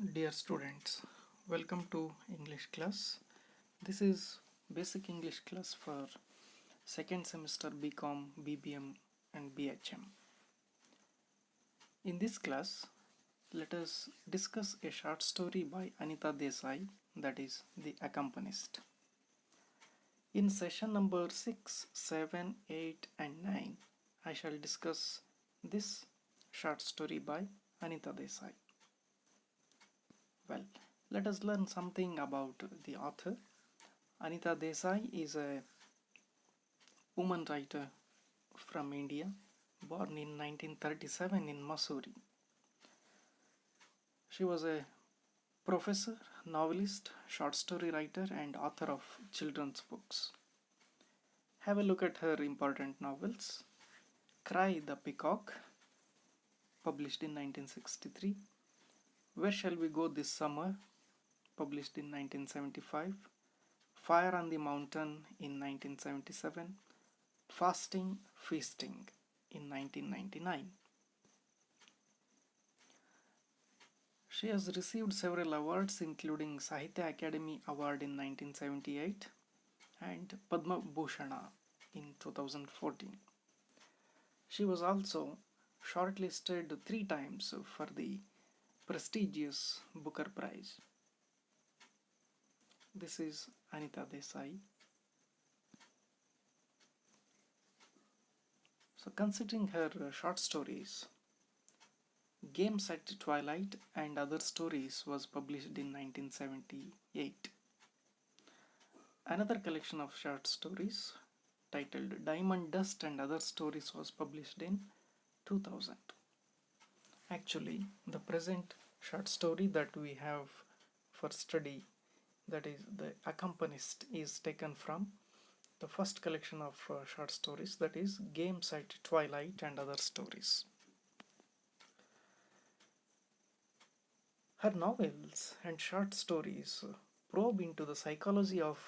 Dear students, welcome to English class. This is basic English class for second semester BCom, BBM and BHM. In this class, let us discuss a short story by Anita Desai, that is The Accompanist. In session number 6, 7, 8 and 9, I shall discuss this short story by Anita Desai. Well, let us learn something about the author. Anita Desai is a woman writer from India, born in 1937 in Missouri. She was a professor, novelist, short story writer, and author of children's books. Have a look at her important novels. Cry the Peacock, published in 1963. Where Shall We Go This Summer, published in 1975. Fire on the Mountain in 1977. Fasting, Feasting in 1999. She has received several awards including Sahitya Academy Award in 1978 and Padma Bhushana in 2014. She was also shortlisted 3 times for the prestigious Booker Prize. This is Anita Desai. So considering her short stories, Games at Twilight and Other Stories was published in 1978. Another collection of short stories titled Diamond Dust and Other Stories was published in 2000. Actually, the present short story that we have for study, that is The Accompanist, is taken from the first collection of short stories, that is Games at Twilight and Other Stories. Her novels and short stories probe into the psychology of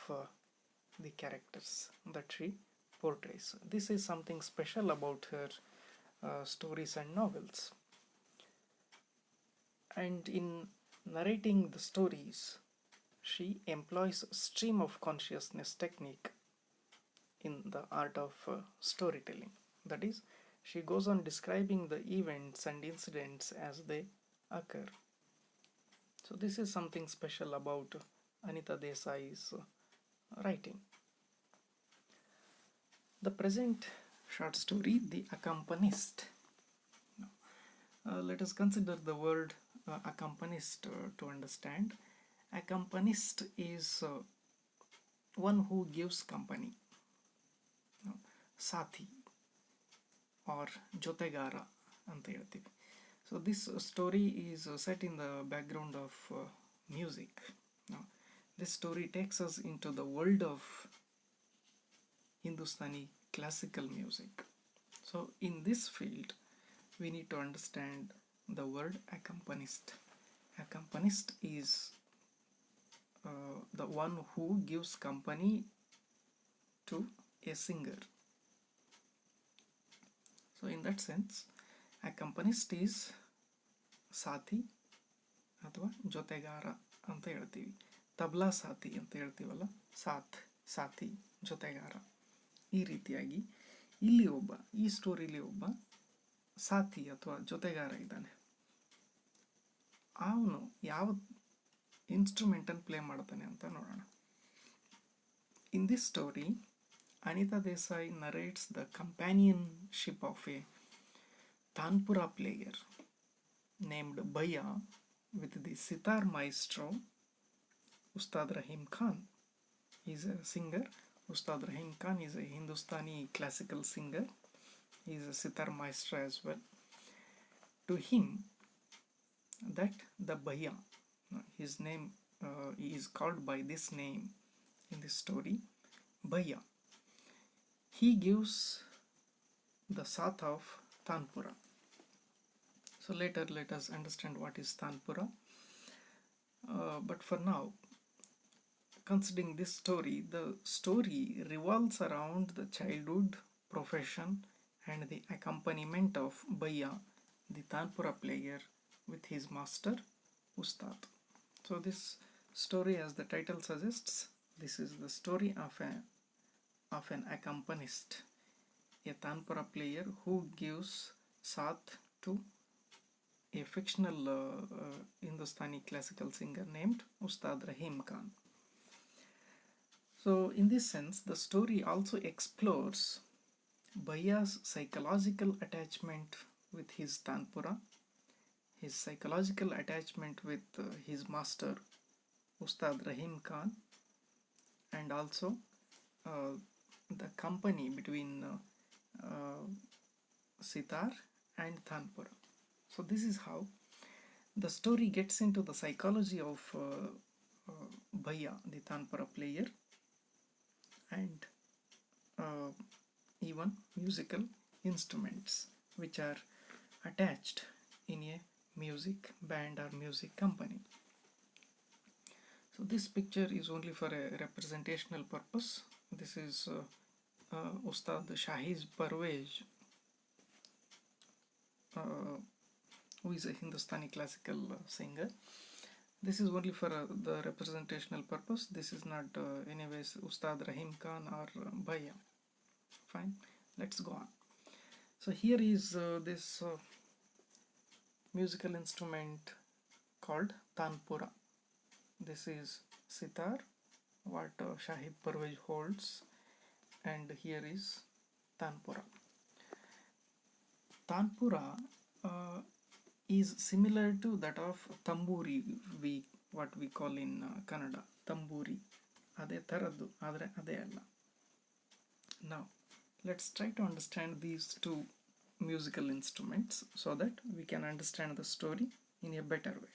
the characters that she portrays. This is something special about her stories and novels. And in narrating the stories, she employs stream of consciousness technique in the art of storytelling. That is, she goes on describing the events and incidents as they occur. So this is something special about Anita Desai's writing. The present short story, The Accompanist. Let us consider the word accompanist to understand. Accompanist is one who gives company. Sathi or Jotegara ಅಂತ ಹೇಳ್ತೀವಿ. So this story is set in the background of music. Now, this story takes us into the world of Hindustani classical music. So in this field, we need to understand the word accompanist. Accompanist is the one who gives company to a singer. So in that sense, accompanist is ಸಾಥಿ ಅಥವಾ ಜೊತೆಗಾರ ಅಂತ ಹೇಳ್ತೀವಿ. ತಬ್ಲಾ ಸಾಥಿ ಅಂತ ಹೇಳ್ತೀವಲ್ಲ, ಸಾಥಿ ಜೊತೆಗಾರ. ಈ ರೀತಿಯಾಗಿ ಈ ಸ್ಟೋರಿಲಿ ಒಬ್ಬ ಸಾಥಿ ಅಥವಾ ಜೊತೆಗಾರ ಇದ್ದಾನೆ. ಅವನು ಯಾವ ಇನ್ಸ್ಟ್ರೂಮೆಂಟನ್ನು ಪ್ಲೇ ಮಾಡ್ತಾನೆ ಅಂತ ನೋಡೋಣ. In this story, Anita Desai narrates the companionship of a Tanpura player named Bhaiya with the sitar maestro Ustad Rahim Khan. He is a singer. Ustad Rahim Khan is a Hindustani classical singer. He is a sitar maestro as well. To him, that the Bhaiya, his name, he is called by this name in this story, Bhaiya. He gives the Sath of Tanpura. So later let us understand what is Tanpura. But for now, considering this story, the story revolves around the childhood, profession and the accompaniment of Bhaiya, the Tanpura player, with his master Ustad. So this story, as the title suggests, this is the story of an accompanist, a tanpura player who gives saath to a fictional Hindustani classical singer named Ustad Rahim Khan. So in this sense, the story also explores Bhaiya's psychological attachment with his tanpura, his psychological attachment with his master Ustad Rahim Khan, and also the company between sitar and tanpura. So this is how the story gets into the psychology of Bhaiya, the tanpura player, and even musical instruments which are attached in a music band or music company. So this picture is only for a representational purpose. This is Ustad Shahiz Parvez, who is a Hindustani classical singer. This is only for the representational purpose. This is not anyways Ustad Rahim Khan or Bhaiya. Fine, let's go on. So here is this musical instrument called tanpura. This is sitar, what Shahid Parvez holds, and here is tanpura. Tanpura is similar to that of tamburi, what we call in Kannada, tamburi. Ade taraddu, adre ade alla. Now, let's try to understand these two musical instruments so that we can understand the story in a better way.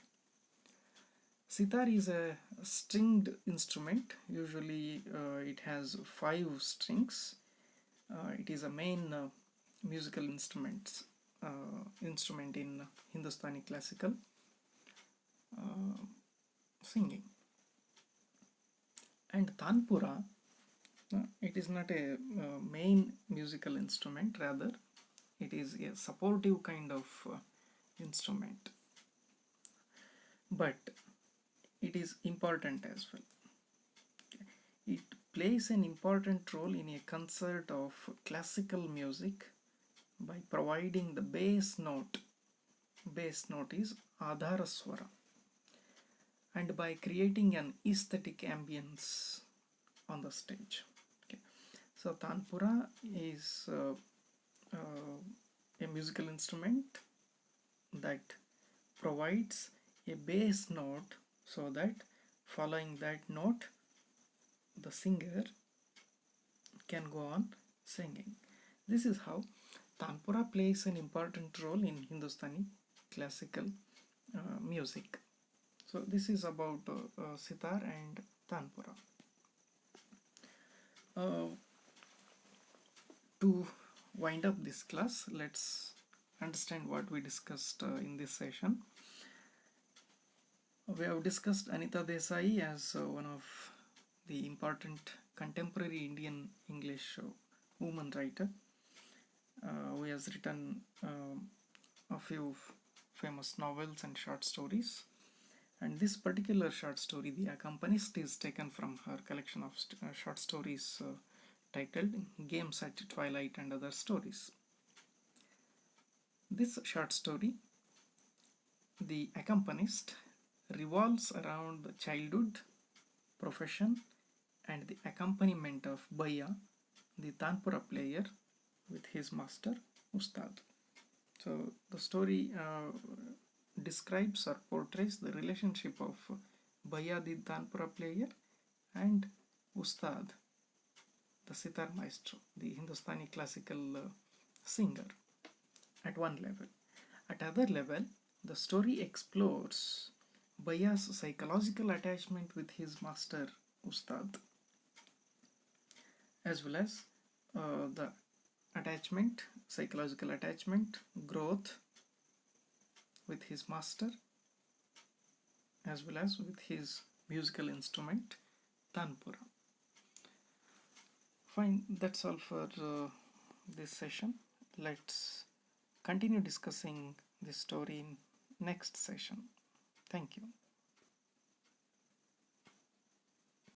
Sitar is a stringed instrument. Usually it has 5 strings. It is a main musical instrument in Hindustani classical singing. And tanpura, it is not a main musical instrument, rather it is a supportive kind of instrument, but it is important as well. It plays an important role in a concert of classical music by providing the bass note. Bass note is Adhara Swara, and by creating an aesthetic ambience on the stage. Okay. So tanpura is a musical instrument that provides a bass note so that following that note the singer can go on singing. This is how tanpura plays an important role in Hindustani classical music. So this is about sitar and tanpura. To wind up this class, let's understand what we discussed in this session. We have discussed Anita Desai as one of the important contemporary Indian English woman writer who has written a few famous novels and short stories. And this particular short story, The Accompanist, is taken from her collection of short stories titled Games at Twilight and Other Stories. This short story, The Accompanist, revolves around the childhood, profession, and the accompaniment of Bhaiya, the tanpura player, with his master Ustad. So the story describes or portrays the relationship of Bhaiya, the tanpura player, and Ustad, the sitar maestro, the Hindustani classical singer, at one level. At other level, the story explores Bhaiya's psychological attachment with his master Ustad, as well as the psychological attachment, growth with his master, as well as with his musical instrument tanpura. Fine, that's all for this session. Let's continue discussing this story in next session.